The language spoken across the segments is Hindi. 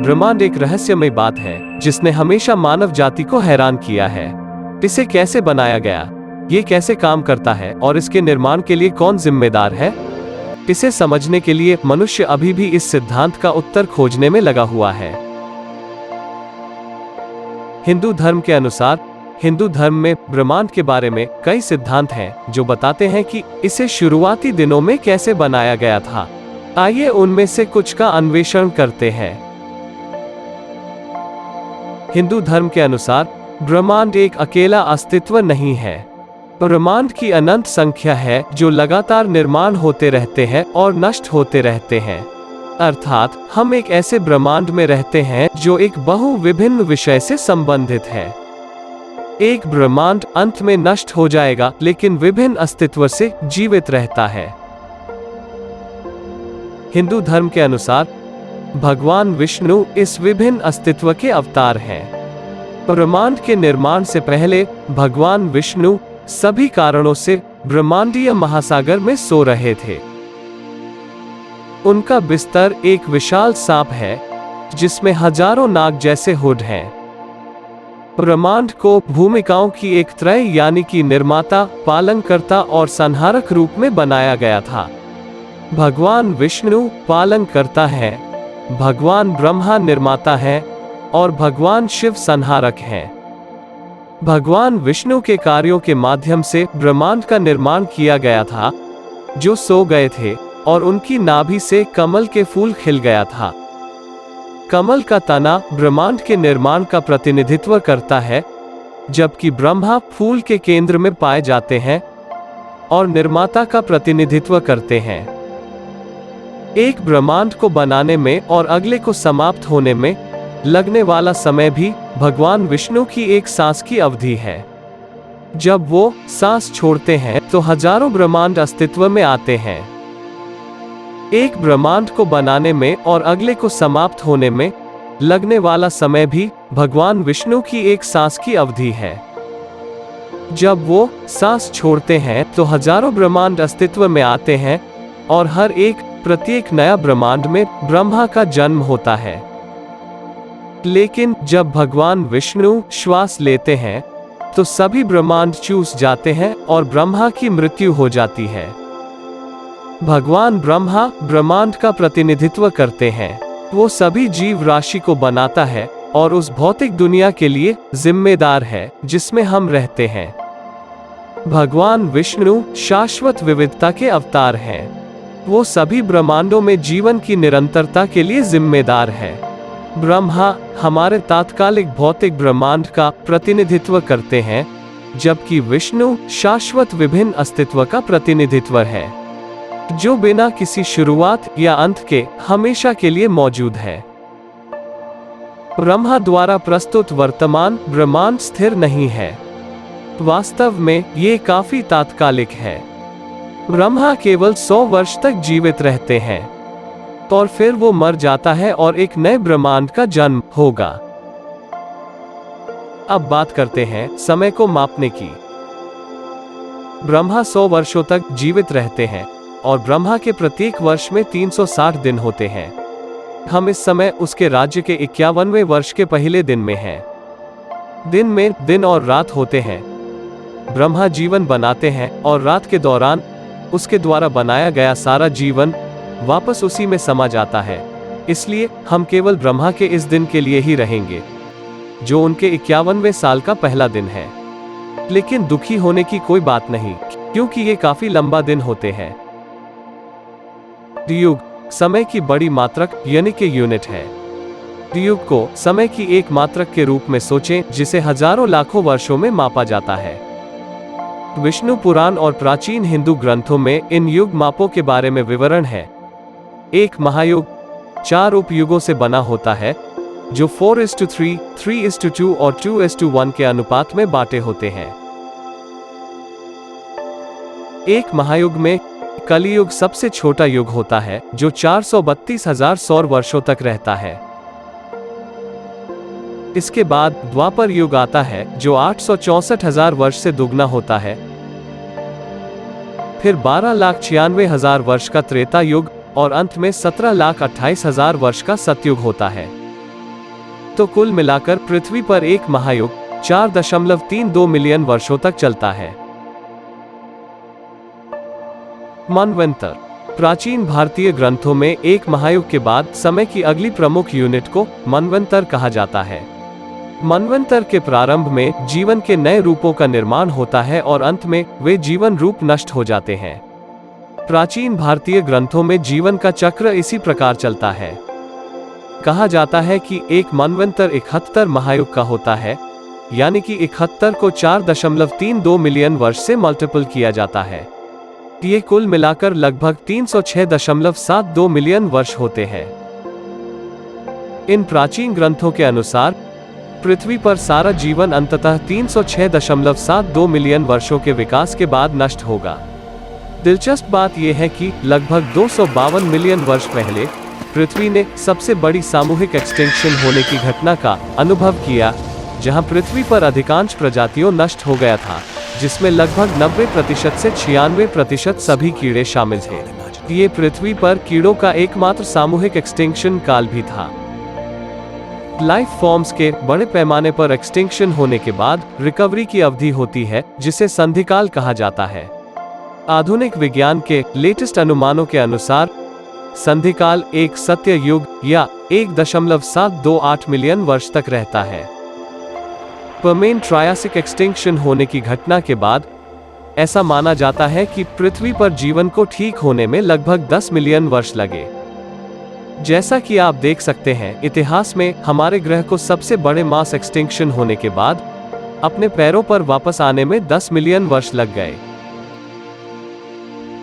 ब्रह्मांड एक रहस्यमय बात है जिसने हमेशा मानव जाति को हैरान किया है। इसे कैसे बनाया गया, ये कैसे काम करता है और इसके निर्माण के लिए कौन जिम्मेदार है? इसे समझने के लिए मनुष्य अभी भी इस सिद्धांत का उत्तर खोजने में लगा हुआ है। हिंदू धर्म के अनुसार हिंदू धर्म में ब्रह्मांड के बारे में कई सिद्धांत हैं जो बताते हैं कि इसे शुरुआती दिनों में कैसे बनाया गया था। आइए उनमें से कुछ का अन्वेषण करते हैं। हिंदू धर्म के अनुसार ब्रह्मांड एक अकेला अस्तित्व नहीं है। ब्रह्मांड की अनंत संख्या है जो लगातार निर्माण होते रहते हैं और नष्ट होते रहते हैं। अर्थात हम एक ऐसे ब्रह्मांड में रहते हैं जो एक बहु विभिन्न विषय से संबंधित है। एक ब्रह्मांड अंत में नष्ट हो जाएगा लेकिन विभिन्न अस्तित्व से जीवित रहता है। हिंदू धर्म के अनुसार भगवान विष्णु इस विभिन्न अस्तित्व के अवतार हैं। ब्रह्मांड के निर्माण से पहले भगवान विष्णु सभी कारणों से ब्रह्मांडीय महासागर में सो रहे थे। उनका बिस्तर एक विशाल सांप है जिसमें हजारों नाग जैसे हुड हैं। ब्रह्मांड को भूमिकाओं की एक त्रय यानी कि निर्माता, पालनकर्ता और संहारक रूप में बनाया गया था। भगवान विष्णु पालनकर्ता है, भगवान ब्रह्मा निर्माता है और भगवान शिव संहारक हैं। भगवान विष्णु के कार्यों के माध्यम से ब्रह्मांड का निर्माण किया गया था, जो सो गए थे, और उनकी नाभि से कमल के फूल खिल गया था। कमल का तना ब्रह्मांड के निर्माण का प्रतिनिधित्व करता है, जबकि ब्रह्मा फूल के केंद्र में पाए जाते हैं और निर्माता का प्रतिनिधित्व करते हैं। एक ब्रह्मांड को बनाने में और अगले को समाप्त होने में लगने वाला समय भी भगवान विष्णु की एक सांस की अवधि है। जब वो सांस छोड़ते हैं तो हजारों ब्रह्मांड अस्तित्व में आते हैं। एक ब्रह्मांड को बनाने में और अगले को समाप्त होने में लगने वाला समय भी भगवान विष्णु की एक सांस की अवधि है। जब वो सांस छोड़ते हैं तो हजारों ब्रह्मांड अस्तित्व में आते हैं और हर एक प्रत्येक नया ब्रह्मांड में ब्रह्मा का जन्म होता है। लेकिन जब भगवान विष्णु श्वास लेते हैं तो सभी ब्रह्मांड चूस जाते हैं और ब्रह्मा की मृत्यु हो जाती है। भगवान ब्रह्मा ब्रह्मांड का प्रतिनिधित्व करते हैं। वो सभी जीव राशि को बनाता है और उस भौतिक दुनिया के लिए जिम्मेदार है जिसमें हम रहते हैं। भगवान विष्णु शाश्वत विविधता के अवतार हैं। वो सभी ब्रह्मांडों में जीवन की निरंतरता के लिए जिम्मेदार है। ब्रह्मा हमारे तात्कालिक भौतिक ब्रह्मांड का प्रतिनिधित्व करते हैं, जबकि विष्णु शाश्वत विभिन्न अस्तित्व का प्रतिनिधित्व है, जो बिना किसी शुरुआत या अंत के हमेशा के लिए मौजूद है। ब्रह्मा द्वारा प्रस्तुत वर्तमान ब्रह्मांड स्थिर नहीं है। वास्तव में ये काफी तात्कालिक है। ब्रह्मा केवल 100 वर्ष तक जीवित रहते हैं और फिर वो मर जाता है और एक नए ब्रह्मांड का जन्म होगा। अब बात करते हैं समय को मापने की। ब्रह्मा 100 वर्षों तक जीवित रहते हैं और ब्रह्मा के प्रत्येक वर्ष में 360 दिन होते हैं। हम इस समय उसके राज्य के 51वें वर्ष के पहले दिन में हैं। दिन में दिन और रात होते हैं। ब्रह्मा जीवन बनाते हैं और रात के दौरान उसके द्वारा बनाया गया सारा जीवन वापस उसी में समा जाता है। इसलिए हम केवल ब्रह्मा के इस दिन के लिए ही रहेंगे, जो उनके 51वें साल का पहला दिन है। लेकिन दुखी होने की कोई बात नहीं, क्योंकि ये काफी लंबा दिन होते हैं। युग समय की बड़ी मात्रक यानी कि यूनिट है। युग को समय की एक मात्रक के रूप में सोचें, जिसे हजारों लाखों वर्षों में मापा जाता है। विष्णु पुराण और प्राचीन हिंदू ग्रंथों में इन युग मापों के बारे में विवरण है। एक महायुग 4 उपयुगों से बना होता है, जो 4:3, 3:2 और 2:1 के अनुपात में बांटे होते हैं। एक महायुग में कलियुग सबसे छोटा युग होता है, जो 432,000 सौर वर्षों तक रहता है। इसके बाद द्वापर युग आता है, जो 864,000 वर्ष से दुगना होता है। फिर 12,96,000 वर्ष का त्रेता युग और अंत में 17,28,000 वर्ष का सतयुग होता है। तो कुल मिलाकर पृथ्वी पर एक महायुग 4.32 मिलियन वर्षों तक चलता है। मनवंतर। प्राचीन भारतीय ग्रंथों में एक महायुग के बाद समय की अगली प्रमुख यूनिट को मनवंतर कहा जाता है। मनवंतर के प्रारंभ में जीवन के नए रूपों का निर्माण होता है और अंत में वे जीवन रूप नष्ट हो जाते हैं। प्राचीन भारतीय ग्रंथों में जीवन का चक्र इसी प्रकार चलता है। कहा जाता है कि एक मनवंतर 71 महायुग का होता है, यानी कि 71 को 4.32 मिलियन वर्ष से मल्टीपल किया जाता है। ये कुल मिलाकर लगभग 306.72 मिलियन वर्ष होते हैं। इन प्राचीन ग्रंथों के अनुसार पृथ्वी पर सारा जीवन अंततः 306.72 मिलियन वर्षों के विकास के बाद नष्ट होगा। दिलचस्प बात यह है कि लगभग 252 मिलियन वर्ष पहले पृथ्वी ने सबसे बड़ी सामूहिक एक्सटिंक्शन होने की घटना का अनुभव किया, जहां पृथ्वी पर अधिकांश प्रजातियों नष्ट हो गया था, जिसमें लगभग 90% से 96% सभी कीड़े शामिल थे। ये पृथ्वी पर कीड़ों का एकमात्र सामूहिक एक्सटिंक्शन काल भी था। लाइफ फॉर्म्स के बड़े पैमाने पर एक्सटिंक्शन होने के बाद रिकवरी की अवधि होती है, जिसे संधिकाल कहा जाता है। आधुनिक विज्ञान के लेटेस्ट अनुमानों के अनुसार संधिकाल एक सत्य युग या 1.728 मिलियन वर्ष तक रहता है। पर्मियन ट्रायासिक एक्सटिंक्शन होने की घटना के बाद ऐसा माना जाता है कि पृथ्वी पर जीवन को ठीक होने में लगभग 10 मिलियन वर्ष लगे। जैसा कि आप देख सकते हैं, इतिहास में हमारे ग्रह को सबसे बड़े मास एक्सटिंक्शन होने के बाद अपने पैरों पर वापस आने में 10 मिलियन वर्ष लग गए।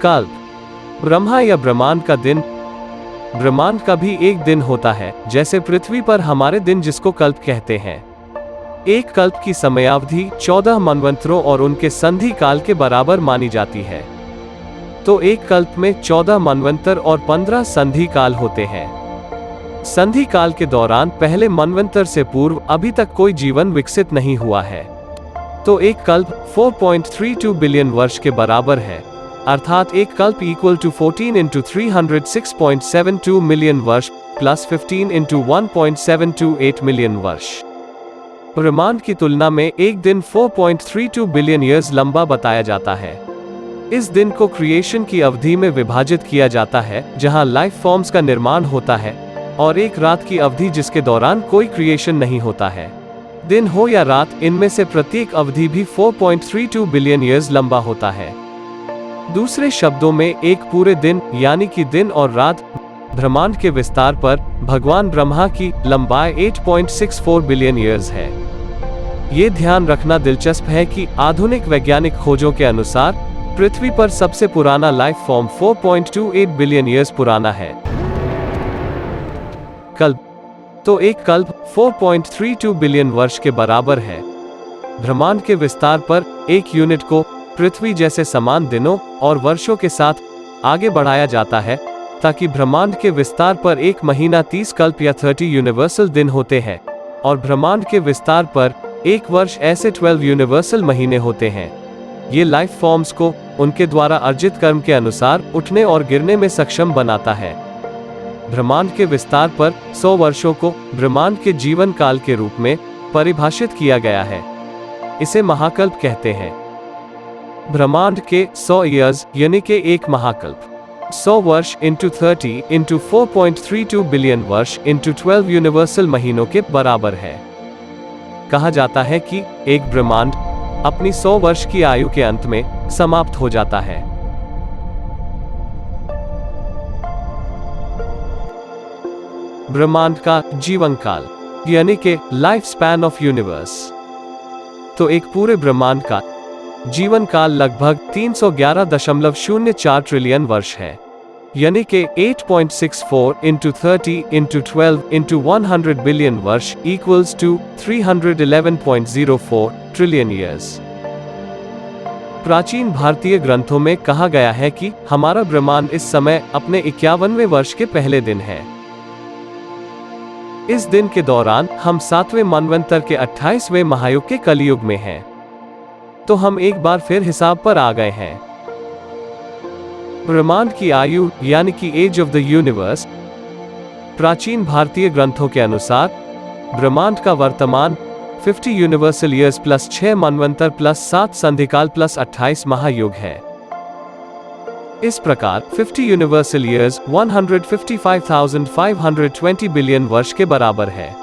कल्प। ब्रह्मा या ब्रह्मांड का दिन। ब्रह्मांड का भी एक दिन होता है, जैसे पृथ्वी पर हमारे दिन, जिसको कल्प कहते हैं। एक कल्प की समयावधि 14 मनवंतरों और उनके संधि काल के बराबर मानी जाती है। तो एक कल्प में 14 मनवंतर और 15 संधि काल होते हैं। संधि काल के दौरान पहले मनवंतर से पूर्व अभी तक कोई जीवन विकसित नहीं हुआ है। तो एक कल्प 4.32 बिलियन वर्ष के बराबर है, अर्थात एक कल्प इक्वल टू 14 इंटू 306.72 मिलियन वर्ष प्लस 15 इंटू 1.728 मिलियन वर्ष। ब्रह्मांड की तुलना में एक दिन 4.32 बिलियन ईयर्स लंबा बताया जाता है। इस दिन को क्रिएशन की अवधि में विभाजित किया जाता है, जहां लाइफ फॉर्म्स का निर्माण होता है, और एक रात की अवधि जिसके दौरान कोई क्रिएशन नहीं होता है। दिन हो या रात, इनमें से प्रत्येक अवधि भी 4.32 बिलियन ईयर्स लंबा होता है। दूसरे शब्दों में एक पूरे दिन यानी कि दिन और रात ब्रह्मांड के विस्तार पर भगवान ब्रह्मा की लंबाई 8.64 बिलियन ईयर्स है। ये ध्यान रखना दिलचस्प है कि आधुनिक वैज्ञानिक खोजों के अनुसार पृथ्वी पर सबसे पुराना लाइफ फॉर्म 4.28 बिलियन ईयर्स पुराना है। कल्प। तो एक कल्प 4.32 बिलियन वर्ष के बराबर है। ब्रह्मांड के विस्तार पर एक यूनिट को पृथ्वी जैसे समान दिनों और वर्षों के साथ आगे बढ़ाया जाता है, ताकि ब्रह्मांड के विस्तार पर एक महीना 30 कल्प या 30 यूनिवर्सल दिन होते हैं, और ब्रह्मांड के विस्तार पर एक वर्ष ऐसे 12 यूनिवर्सल महीने होते हैं। ये लाइफ फॉर्म्स को उनके द्वारा अर्जित कर्म के अनुसार उठने और गिरने में सक्षम बनाता है। ब्रह्मांड के विस्तार पर 100 वर्षों को ब्रह्मांड के जीवन काल के रूप में परिभाषित किया गया है। इसे महाकल्प कहते हैं। ब्रह्मांड के 100 ईयर्स यानी कि एक महाकल्प 100 वर्ष इंटू 30 इंटू 4.32 बिलियन वर्ष इंटू 12 यूनिवर्सल महीनों के बराबर है। कहा जाता है कि एक ब्रह्मांड अपनी 100 वर्ष की आयु के अंत में समाप्त हो जाता है। ब्रह्मांड का जीवन काल यानी कि लाइफ स्पैन ऑफ यूनिवर्स। तो एक पूरे ब्रह्मांड का जीवन काल लगभग 311.04 ट्रिलियन वर्ष है, यानी कि 8.64 इंटू 30 इंटू 12 इंटू 100 बिलियन वर्ष इक्वल्स टू 311.04 ट्रिलियन ईयर्स। प्राचीन भारतीय ग्रंथों में कहा गया है कि हमारा ब्रह्मांड इस समय अपने 51वें वर्ष के पहले दिन है। इस दिन के दौरान हम 7वें मनवंतर के 28वें महायुग के कलियुग में हैं। तो हम एक बार फिर हिसाब पर आ गए हैं। ब्रह्मांड की आयु यानी कि एज ऑफ द यूनिवर्स प्राचीन भारतीय ग्रंथों के अनुसार ब्रह्मांड का वर्तमान 50 यूनिवर्सल ईयर्स प्लस 6 मनवंतर प्लस 7 संधिकाल प्लस 28 महायुग है। इस प्रकार 50 यूनिवर्सल ईयर्स 155,520 बिलियन वर्ष के बराबर है।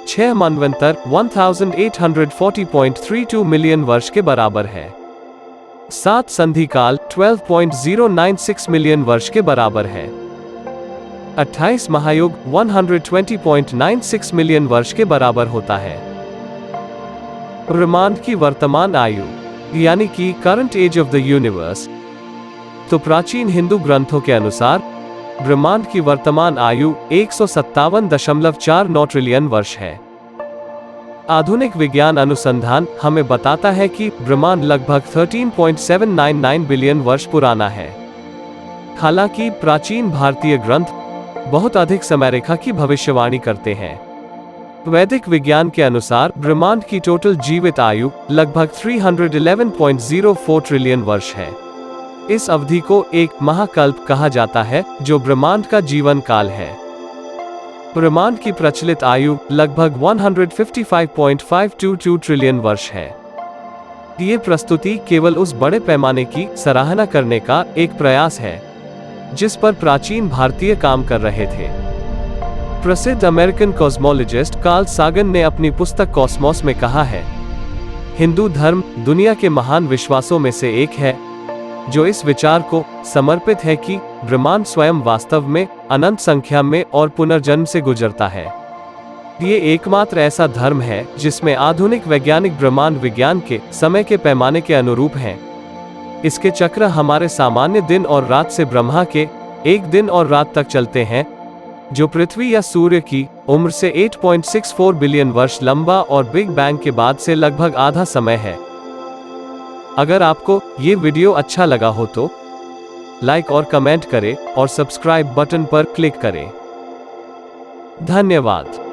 6 मनवंतर 1840.32 मिलियन वर्ष के बराबर है। 7 संधिकाल 12.096 मिलियन वर्ष के बराबर है। 28 महायुग 120.96 मिलियन वर्ष के बराबर होता है। ब्रह्मांड की वर्तमान आयु यानी कि current age of the universe, तो प्राचीन हिंदू ग्रंथों के अनुसार ब्रह्मांड की वर्तमान आयु 157.49 ट्रिलियन वर्ष है। आधुनिक विज्ञान अनुसंधान हमें बताता है कि ब्रह्मांड लगभग 13.799 बिलियन वर्ष पुराना है। हालांकि प्राचीन भारतीय ग्रंथ बहुत अधिक समयरेखा की भविष्यवाणी करते हैं। वैदिक विज्ञान के अनुसार ब्रह्मांड की टोटल जीवित आयु लगभग 311.04 ट्रिलियन वर्ष है। इस अवधि को एक महाकल्प कहा जाता है, जो ब्रह्मांड का जीवन काल है। ब्रह्मांड की प्रचलित आयु लगभग 155.522 ट्रिलियन वर्ष है। ये प्रस्तुति केवल उस बड़े पैमाने की सराहना करने का एक प्रयास है जिस पर प्राचीन भारतीय काम कर रहे थे। प्रसिद्ध अमेरिकन कॉस्मोलॉजिस्ट कार्ल सागन ने अपनी पुस्तक कॉस्मोस में कहा है, हिंदू धर्म दुनिया के महान विश्वासों में से एक है जो इस विचार को समर्पित है कि ब्रह्मांड स्वयं वास्तव में अनंत संख्या में और पुनर्जन्म से गुजरता है। ये एकमात्र ऐसा धर्म है जिसमें आधुनिक वैज्ञानिक ब्रह्मांड विज्ञान के समय के पैमाने के अनुरूप हैं। इसके चक्र हमारे सामान्य दिन और रात से ब्रह्मा के एक दिन और रात तक चलते हैं, जो पृथ्वी या सूर्य की उम्र से 8.64 बिलियन वर्ष लंबा और बिग बैंग के बाद से लगभग आधा समय है। अगर आपको ये वीडियो अच्छा लगा हो तो लाइक और कमेंट करें और सब्सक्राइब बटन पर क्लिक करें। धन्यवाद।